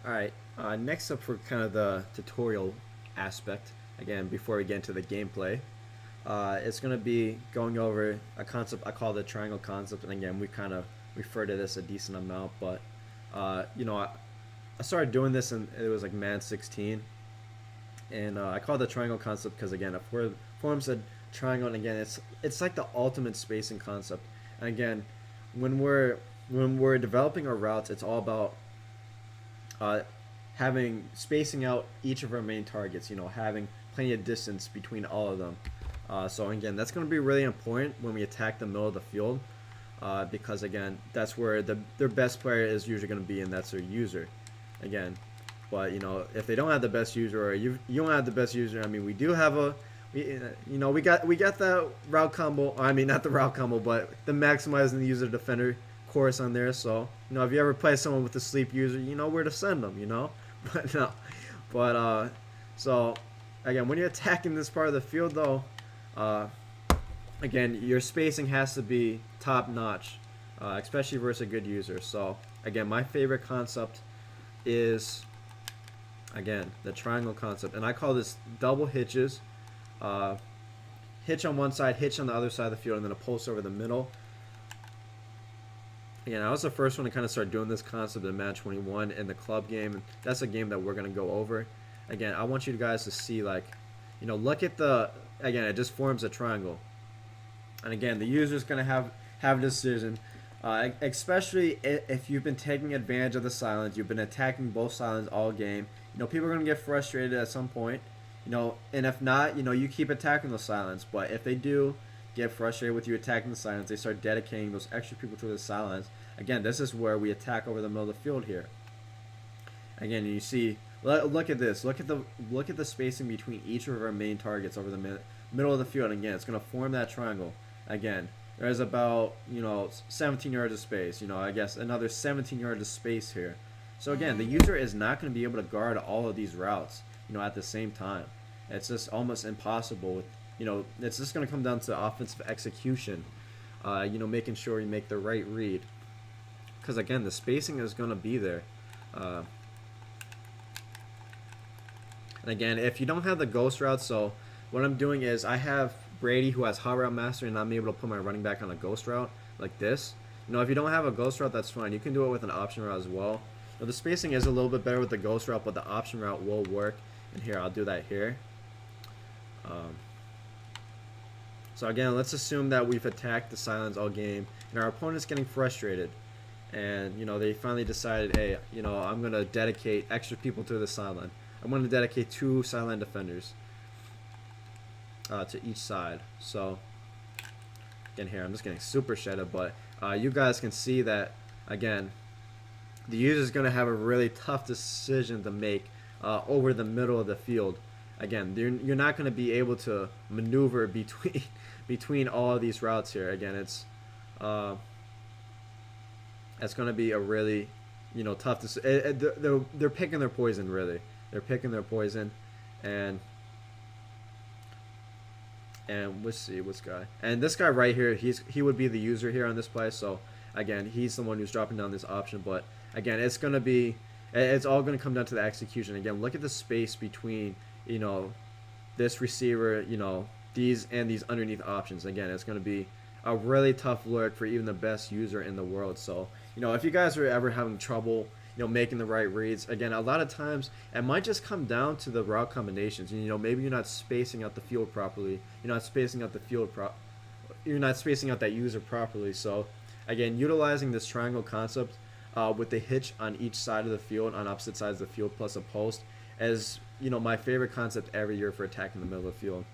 Alright, next up for kind of the tutorial aspect, again, before we get into the gameplay, it's going to be going over a concept I call the triangle concept, and again, we kind of refer to this a decent amount, but, I started doing this, and it was like Man 16, and I call it the triangle concept because, again, if we're form said triangle, and again, it's like the ultimate spacing concept, and again, when we're developing our routes, it's all about uh, having spacing out each of our main targets. Having plenty of distance between all of them. So again, that's going to be really important when we attack the middle of the field, because again, that's where their best player is usually going to be, and that's their user. Again, but if they don't have the best user, or you don't have the best user, I mean, we do have we got the route combo. I mean, not the route combo, but the maximizing the user defender course on there. So if you ever play someone with a sleep user, you know where to send them. But no, but so again, when you're attacking this part of the field, though, uh, again, your spacing has to be top notch, especially versus a good user. So again, my favorite concept is, again, the triangle concept, and I call this double hitches. Uh, Hitch on one side, hitch on the other side of the field, and then a post over the middle. Again, I was the first one to kind of start doing this concept in Madden 21 in the club game, and that's a game that we're going to go over. Again, I want you guys to see, like, look at again, it just forms a triangle. And again, the user's going to have a decision, especially if you've been taking advantage of the silence, you've been attacking both sides all game. People are going to get frustrated at some point. And if not, you keep attacking the silence. But if they do get frustrated with you attacking the silence, they start dedicating those extra people to the silence. Again, this is where we attack over the middle of the field here. Again, you see, look at this. Look at the spacing between each of our main targets over the middle of the field. And again, it's going to form that triangle. Again, there's about 17 yards of space. I guess another 17 yards of space here. So again, the user is not going to be able to guard all of these routes, at the same time. It's just almost impossible. It's just going to come down to offensive execution. Making sure you make the right read. Because again, the spacing is going to be there. And again, if you don't have the ghost route, so what I'm doing is I have Brady, who has hot route mastery, and I'm able to put my running back on a ghost route like this. If you don't have a ghost route, that's fine. You can do it with an option route as well. The spacing is a little bit better with the ghost route, but the option route will work. And here, I'll do that here. So again, let's assume that we've attacked the silence all game, and our opponent's getting frustrated. And, they finally decided, hey, I'm going to dedicate extra people to the sideline. I'm going to dedicate 2 sideline defenders to each side. So, again here, I'm just getting super shedded, but you guys can see that, again, the user is going to have a really tough decision to make over the middle of the field. Again, you're not going to be able to maneuver between all of these routes here. Again, it's going to be a really tough decision. They're picking their poison, really. They're picking their poison, and let's see what's guy. And this guy right here, he would be the user here on this play. So again, he's the one who's dropping down this option, but again, it's all going to come down to the execution. Again, look at the space between, this receiver, these underneath options. Again, it's going to be a really tough look for even the best user in the world. So, if you guys are ever having trouble, making the right reads, again, a lot of times it might just come down to the route combinations. Maybe you're not spacing out the field properly. You're not spacing out that user properly. So, again, utilizing this triangle concept, with the hitch on each side of the field, on opposite sides of the field, plus a post, as my favorite concept every year for attacking the middle of the field.